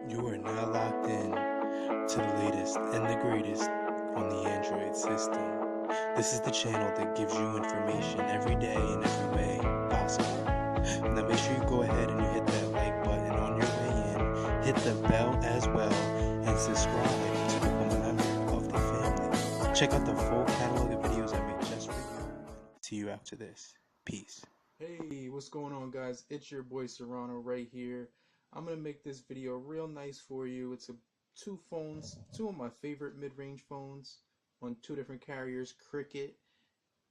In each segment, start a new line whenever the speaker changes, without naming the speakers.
You are now locked in to the latest and the greatest on the Android system. This is the channel that gives you information every day in every way possible. Now make sure you go ahead and you hit that like button on your way in, hit the bell as well, and subscribe to become a member of the family. Check out the full catalog of videos I made just for you. See you after this. Peace.
Hey, what's going on, guys? It's your boy Serrano right here. I'm gonna make this video real nice for you. It's two phones, two of my favorite mid-range phones on two different carriers, Cricket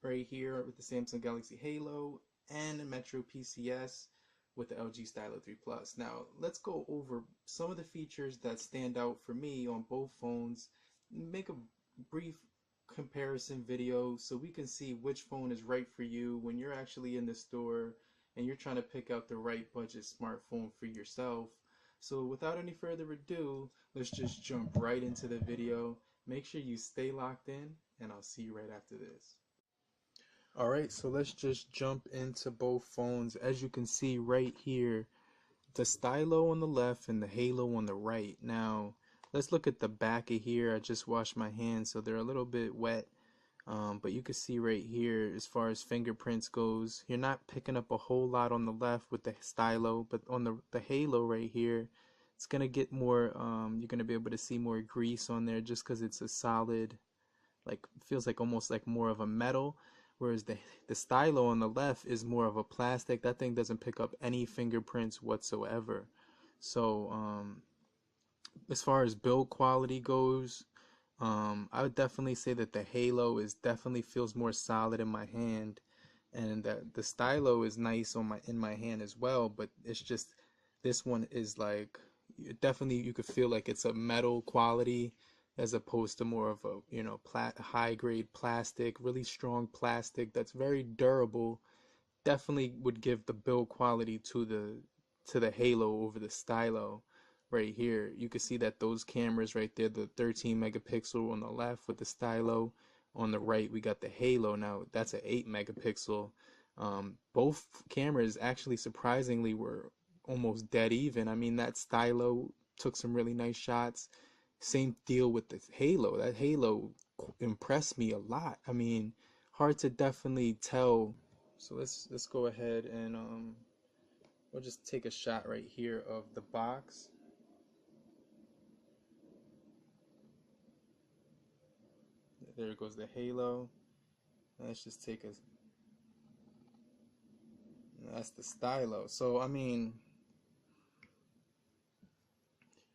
right here with the Samsung Galaxy Halo and a Metro PCS with the LG Stylo 3 Plus. Now, let's go over some of the features that stand out for me on both phones, make a brief comparison video so we can see which phone is right for you when you're actually in the store and you're trying to pick out the right budget smartphone for yourself. So without any further ado, let's just jump right into the video. Make sure you stay locked in, and I'll see you right after this. Alright, so let's just jump into both phones. As you can see right here, the Stylo on the left and the Halo on the right. Now, let's look at the back of here. I just washed my hands, so they're a little bit wet. But you can see right here, as far as fingerprints goes, you're not picking up a whole lot on the left with the Stylo, but on the Halo right here, it's gonna get more. You're gonna be able to see more grease on there just because it's a solid, like feels like almost like more of a metal. Whereas the Stylo on the left is more of a plastic. That thing doesn't pick up any fingerprints whatsoever. So as far as build quality goes, I would definitely say that the Halo is definitely feels more solid in my hand, and that the Stylo is nice on in my hand as well. But it's just this one is like definitely you could feel like it's a metal quality as opposed to more of a high grade plastic, really strong plastic that's very durable. Definitely would give the build quality to the Halo over the Stylo. Right here you can see that those cameras right there, the 13 megapixel on the left with the Stylo, on the right we got the Halo. Now that's an 8 megapixel. Both cameras actually surprisingly were almost dead even. I mean, that Stylo took some really nice shots. Same deal with the Halo. That Halo impressed me a lot. I mean, hard to definitely tell. So let's go ahead and we'll just take a shot right here of the box. There goes the Halo. Let's just take a. That's the Stylo. So I mean,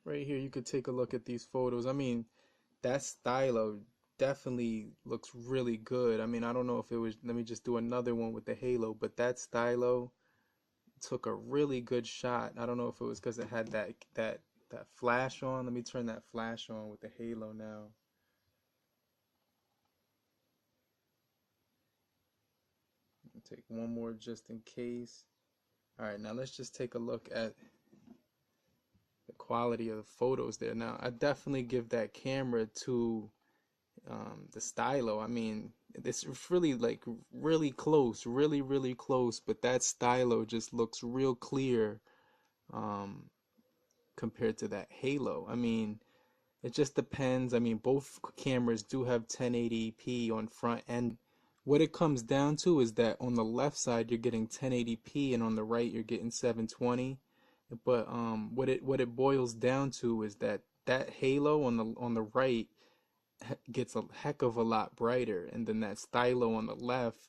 right here you could take a look at these photos. I mean, that Stylo definitely looks really good. I mean, I don't know if it was. Let me just do another one with the Halo, but that Stylo took a really good shot. I don't know if it was because it had that flash on. Let me turn that flash on with the Halo now. Take one more just in case. Alright, now let's just take a look at the quality of the photos there. Now, I definitely give that camera to the Stylo. I mean, it's really like really close, really close, but that Stylo just looks real clear compared to that Halo. I mean, it just depends. I mean, both cameras do have 1080p on front end. What it comes down to is that on the left side you're getting 1080p and on the right you're getting 720. But what it boils down to is that that Halo on the right gets a heck of a lot brighter, and then that Stylo on the left,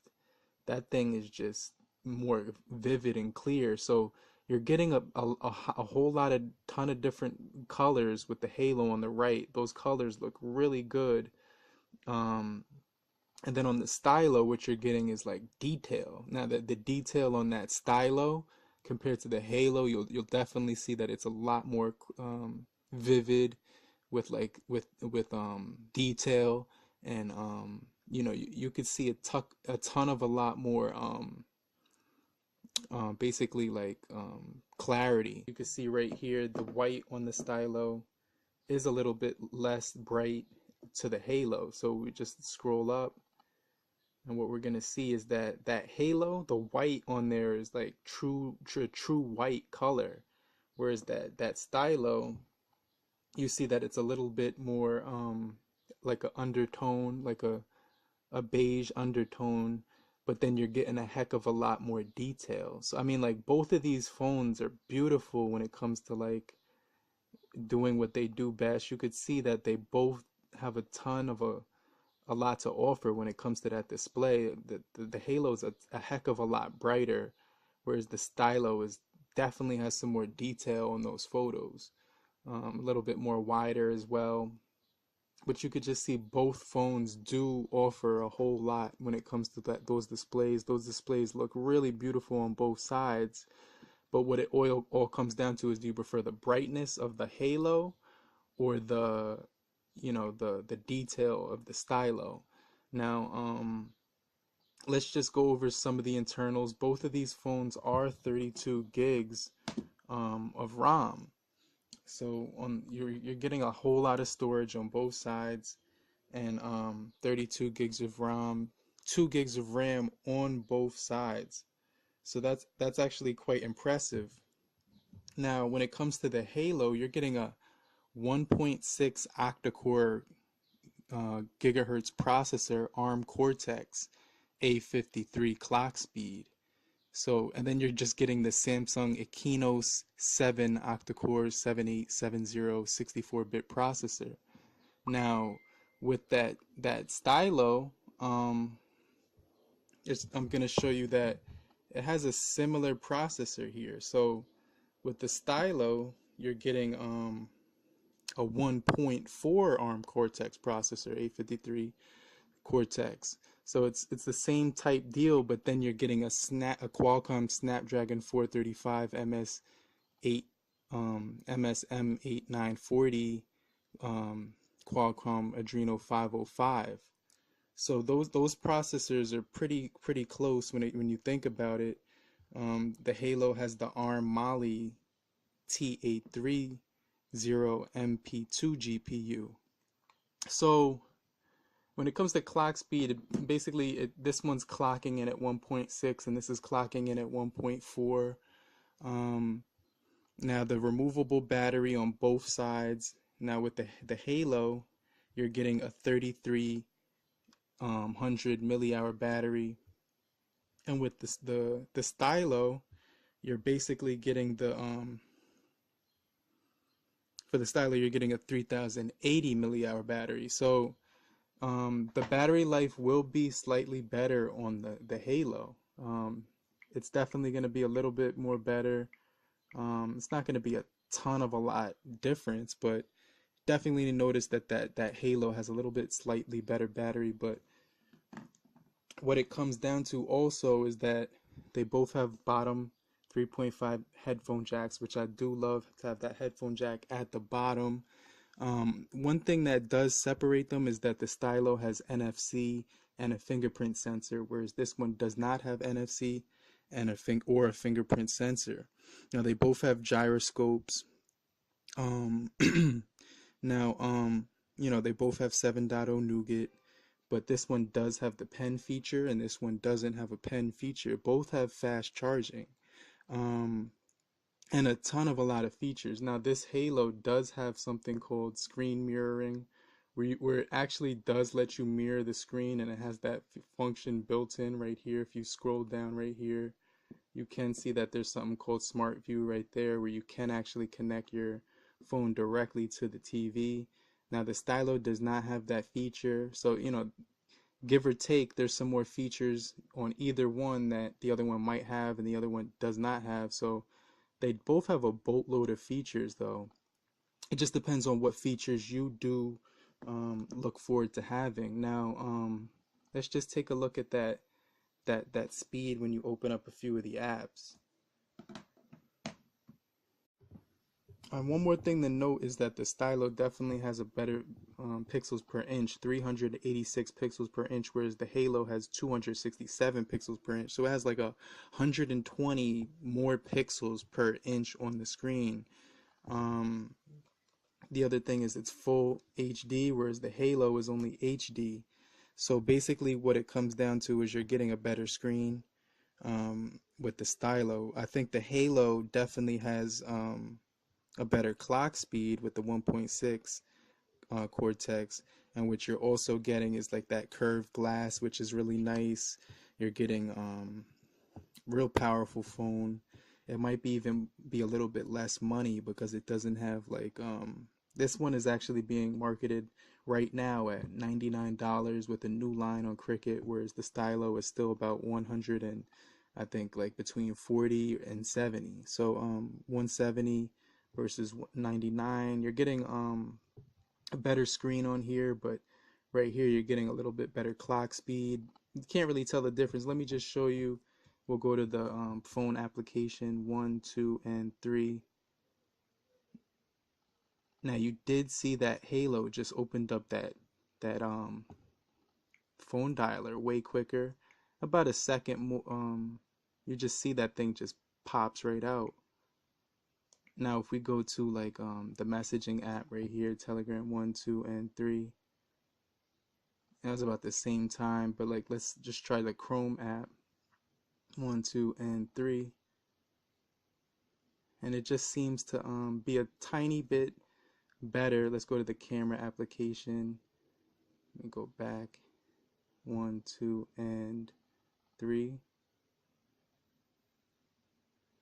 that thing is just more vivid and clear. So you're getting a whole lot of ton of different colors with the Halo on the right. Those colors look really good. And then on the Stylo, what you're getting is like detail. Now the detail on that Stylo compared to the Halo, you'll definitely see that it's a lot more vivid with detail, and you could see a ton of a lot more basically like clarity. You can see right here the white on the Stylo is a little bit less bright to the Halo. So we just scroll up, and what we're gonna see is that Halo, the white on there is like true white color, whereas that Stylo, you see that it's a little bit more like a undertone, like a beige undertone, but then you're getting a heck of a lot more detail. So I mean, like, both of these phones are beautiful when it comes to like doing what they do best. You could see that they both have a ton of a lot to offer when it comes to that display. The Halo's a heck of a lot brighter, whereas the Stylo is definitely has some more detail on those photos. A little bit more wider as well. But you could just see both phones do offer a whole lot when it comes to those displays. Those displays look really beautiful on both sides. But what it all comes down to is, do you prefer the brightness of the Halo or the detail of the Stylo? Now, let's just go over some of the internals. Both of these phones are 32 gigs of RAM. So you're getting a whole lot of storage on both sides, and 32 gigs of RAM, 2 gigs of RAM on both sides. So that's actually quite impressive. Now, when it comes to the Halo, you're getting a 1.6 octa-core gigahertz processor, ARM Cortex A53 clock speed. So, and then you're just getting the Samsung Exynos 7 octa-core 7870 64-bit processor. Now, with that Stylo, I'm gonna show you that it has a similar processor here. So with the Stylo, you're getting a 1.4 ARM Cortex processor, A53 Cortex. So it's the same type deal, but then you're getting a Qualcomm Snapdragon 435 MS8 MSM8940 Qualcomm Adreno 505. So those processors are pretty close when you think about it. The Halo has the ARM Mali T830 MP2 GPU. So when it comes to clock speed, basically this one's clocking in at 1.6 and this is clocking in at 1.4. Um, Now the removable battery on both sides. Now with the Halo, you're getting a 3300 millihour battery, and with the Stylo, you're basically getting the for the Stylo you're getting a 3080 millihour battery. So the battery life will be slightly better on the Halo. It's definitely going to be a little bit more better. It's not going to be a ton of a lot difference, but definitely notice that Halo has a little bit slightly better battery. But what it comes down to also is that they both have bottom 3.5 headphone jacks, which I do love to have that headphone jack at the bottom. One thing that does separate them is that the Stylo has NFC and a fingerprint sensor, whereas this one does not have NFC and a fingerprint sensor. Now they both have gyroscopes. Um, now, they both have 7.0 Nougat, but this one does have the pen feature and this one doesn't have a pen feature. Both have fast charging. Um, and a lot of features. Now, this Halo does have something called screen mirroring, where it actually does let you mirror the screen, and it has that function built in right here. If you scroll down right here, you can see that there's something called Smart View right there, where you can actually connect your phone directly to the TV. Now, the Stylo does not have that feature, so give or take, there's some more features on either one that the other one might have and the other one does not have. So they both have a boatload of features, though. It just depends on what features you do look forward to having. Now, let's just take a look at that speed when you open up a few of the apps. One more thing to note is that the Stylo definitely has a better pixels per inch, 386 pixels per inch, whereas the Halo has 267 pixels per inch. So it has like 120 more pixels per inch on the screen. Um, the other thing is it's full HD, whereas the Halo is only HD. So basically what it comes down to is you're getting a better screen with the Stylo. I think the Halo definitely has a better clock speed with the 1.6 Cortex, and what you're also getting is like that curved glass, which is really nice. You're getting real powerful phone. It might be even be a little bit less money because it doesn't have like this one is actually being marketed right now at $99 with a new line on Cricket, whereas the Stylo is still about 100 and I think like between 40 and 70. So 170 versus 99. You're getting a better screen on here, but right here you're getting a little bit better clock speed. You can't really tell the difference. Let me just show you. We'll go to the phone application 1, 2, and 3. Now you did see that Halo just opened up that phone dialer way quicker, about a second more. You just see that thing just pops right out. Now if we go to like the messaging app right here, Telegram 1, 2, and 3. That was about the same time, but like let's just try the Chrome app 1, 2, and 3, and it just seems to be a tiny bit better. Let's go to the camera application. Let me go back 1, 2, and 3.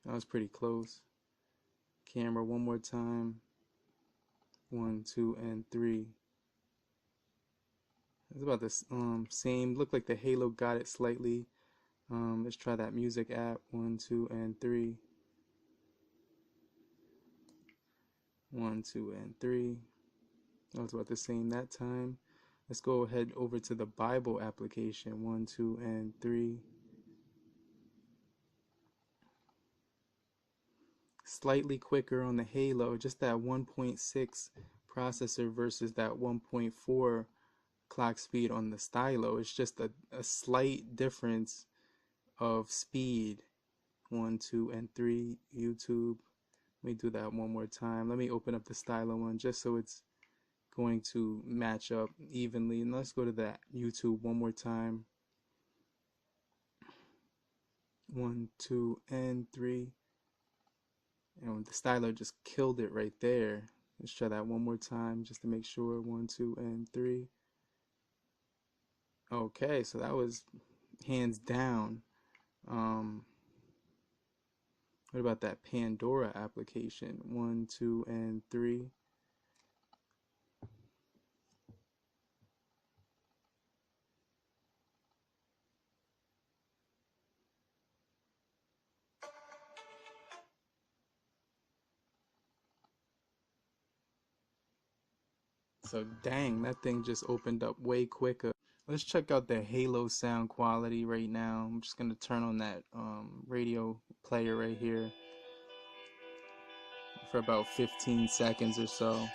That was pretty close. Camera one more time. 1, 2, and 3. It's about the same. Looked like the Halo got it slightly. Let's try that music app 1, 2, and 3. 1, 2, and 3. That was about the same that time. Let's go ahead over to the Bible application 1, 2, and 3. Slightly quicker on the Halo, just that 1.6 processor versus that 1.4 clock speed on the Stylo. It's just a slight difference of speed. 1, 2, and 3. YouTube. Let me do that one more time. Let me open up the Stylo one just so it's going to match up evenly. And let's go to that YouTube one more time. 1, 2, and 3. And the Stylo just killed it right there. Let's try that one more time just to make sure. 1, 2, and 3. Okay, so that was hands down. What about that Pandora application? 1, 2, and 3. So dang, that thing just opened up way quicker. Let's check out the Halo sound quality right now. I'm just gonna turn on that radio player right here for about 15 seconds or so.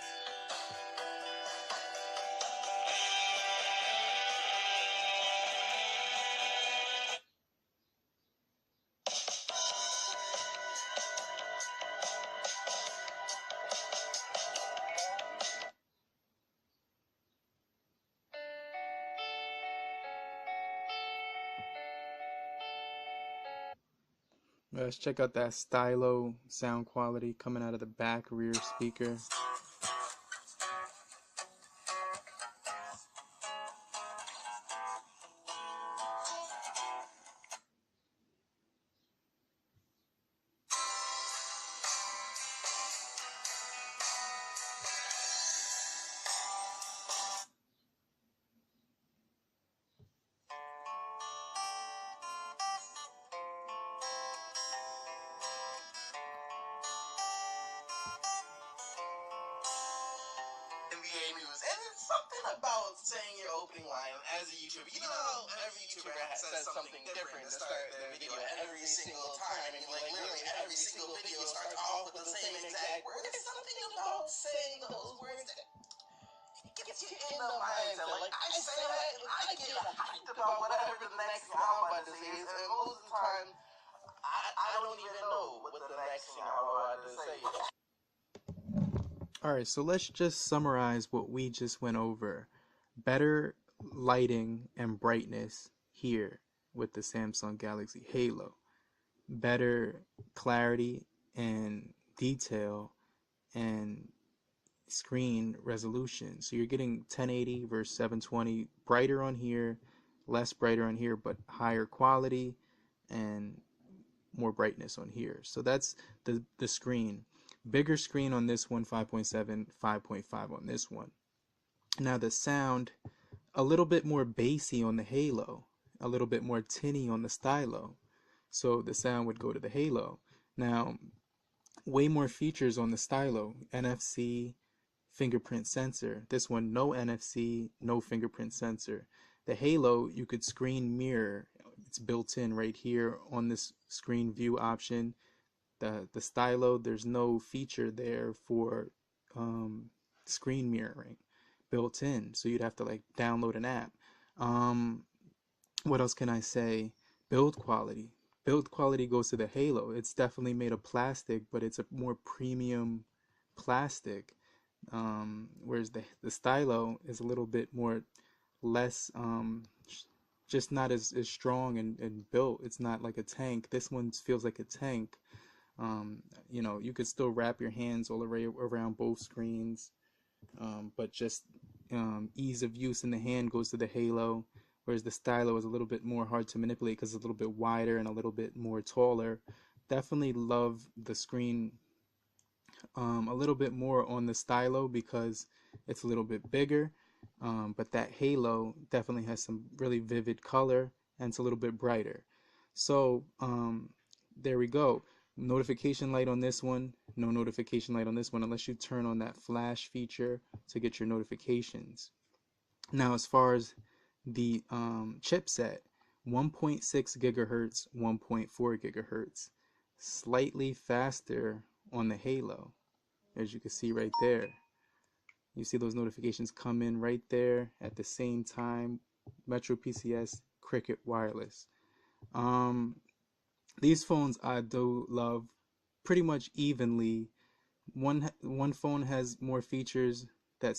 Let's check out that Stylo sound quality coming out of the back rear speaker.
NBA news, and it's something about saying your opening line as a YouTuber. You know, every YouTuber says something different to start their video every single time. I mean, like literally every single video starts off with the same exact word. There's something about saying those words that gets you in the mindset. Like I say that, and I get hyped about whatever the next thing I'm about to say is. And most of the time, I don't even know what the next thing I'm about to say is.
Alright, so let's just summarize what we just went over. Better lighting and brightness here with the Samsung Galaxy Halo. Better clarity and detail and screen resolution. So you're getting 1080 versus 720, brighter on here, less brighter on here, but higher quality and more brightness on here. So that's the screen. Bigger screen on this one, 5.7, 5.5 on this one. Now the sound, a little bit more bassy on the Halo, a little bit more tinny on the Stylo. So the sound would go to the Halo. Now, way more features on the Stylo, NFC, fingerprint sensor. This one, no NFC, no fingerprint sensor. The Halo, you could screen mirror. It's built in right here on this screen view option. The Stylo, there's no feature there for screen mirroring built in, so you'd have to like download an app. What else can I say? Build quality. Build quality goes to the Halo. It's definitely made of plastic, but it's a more premium plastic. Whereas the Stylo is a little bit more less, just not as strong and built. It's not like a tank. This one feels like a tank. You know, you could still wrap your hands all around both screens, but just ease of use in the hand goes to the Halo, whereas the Stylo is a little bit more hard to manipulate because it's a little bit wider and a little bit more taller. Definitely love the screen a little bit more on the Stylo because it's a little bit bigger, but that Halo definitely has some really vivid color and it's a little bit brighter. So there we go. Notification light on this one, no notification light on this one unless you turn on that flash feature to get your notifications. Now as far as the chipset, 1.6 gigahertz, 1.4 gigahertz, slightly faster on the Halo, as you can see right there. You see those notifications come in right there at the same time. Metro PCS, Cricket Wireless. These phones I do love pretty much evenly. One phone has more features that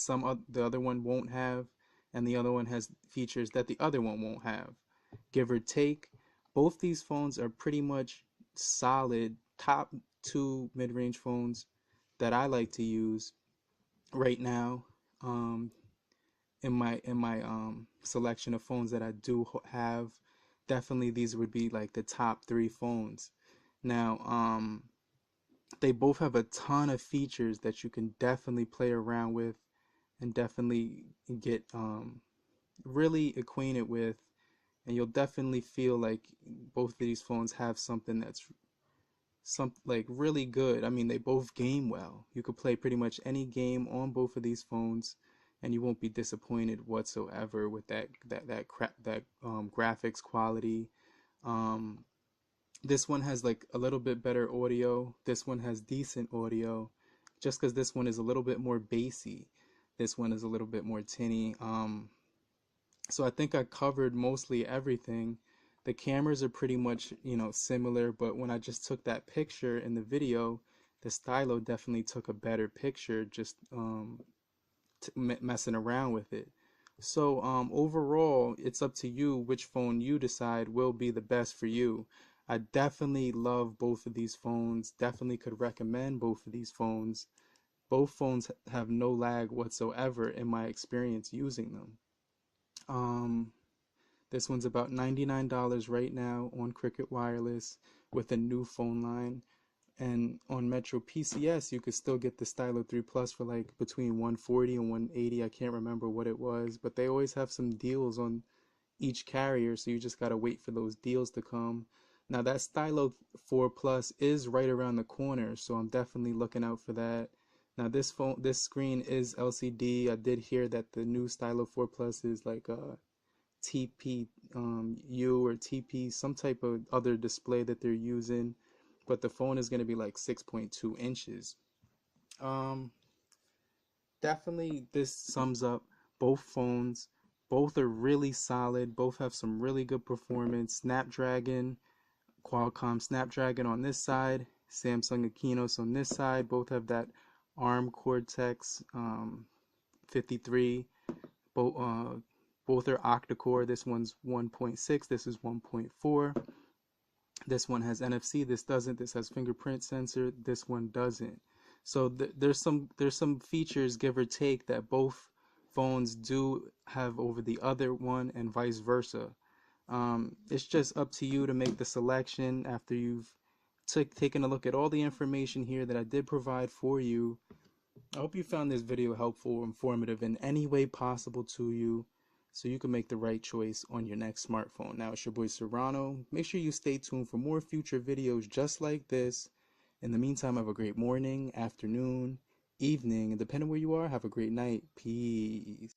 the other one won't have, and the other one has features that the other one won't have. Give or take, both these phones are pretty much solid top two mid-range phones that I like to use right now. In my selection of phones that I do have, definitely these would be like the top three phones. Now, they both have a ton of features that you can definitely play around with and definitely get really acquainted with, and you'll definitely feel like both of these phones have something that's like really good. I mean, they both game well. You could play pretty much any game on both of these phones and you won't be disappointed whatsoever with that graphics quality. This one has like a little bit better audio. This one has decent audio, just because this one is a little bit more bassy. This one is a little bit more tinny. So I think I covered mostly everything. The cameras are pretty much, you know, similar, but when I just took that picture in the video, the Stylo definitely took a better picture just messing around with it. So overall, it's up to you which phone you decide will be the best for you. I definitely love both of these phones. Definitely could recommend both of these phones. Both phones have no lag whatsoever in my experience using them. This one's about $99 right now on Cricket Wireless with a new phone line. And on Metro PCS, you could still get the Stylo 3 Plus for like between 140 and 180. I can't remember what it was, but they always have some deals on each carrier, so you just gotta wait for those deals to come. Now that Stylo 4 Plus is right around the corner, so I'm definitely looking out for that. Now this screen is LCD. I did hear that the new Stylo 4 Plus is like a TPU or TP, some type of other display that they're using, but the phone is going to be like 6.2 inches. Definitely this sums up both phones. Both are really solid. Both have some really good performance. Qualcomm Snapdragon on this side, Samsung Exynos on this side. Both have that ARM Cortex 53. Both are octa-core. This one's 1.6, this is 1.4. This one has NFC, this doesn't. This has fingerprint sensor, this one doesn't. So there's some features, give or take, that both phones do have over the other one, and vice versa. It's just up to you to make the selection after you've taken a look at all the information here that I did provide for you. I hope you found this video helpful or informative in any way possible to you, so you can make the right choice on your next smartphone. Now, it's your boy Serrano. Make sure you stay tuned for more future videos just like this. In the meantime, have a great morning, afternoon, evening, and depending where you are, have a great night. Peace.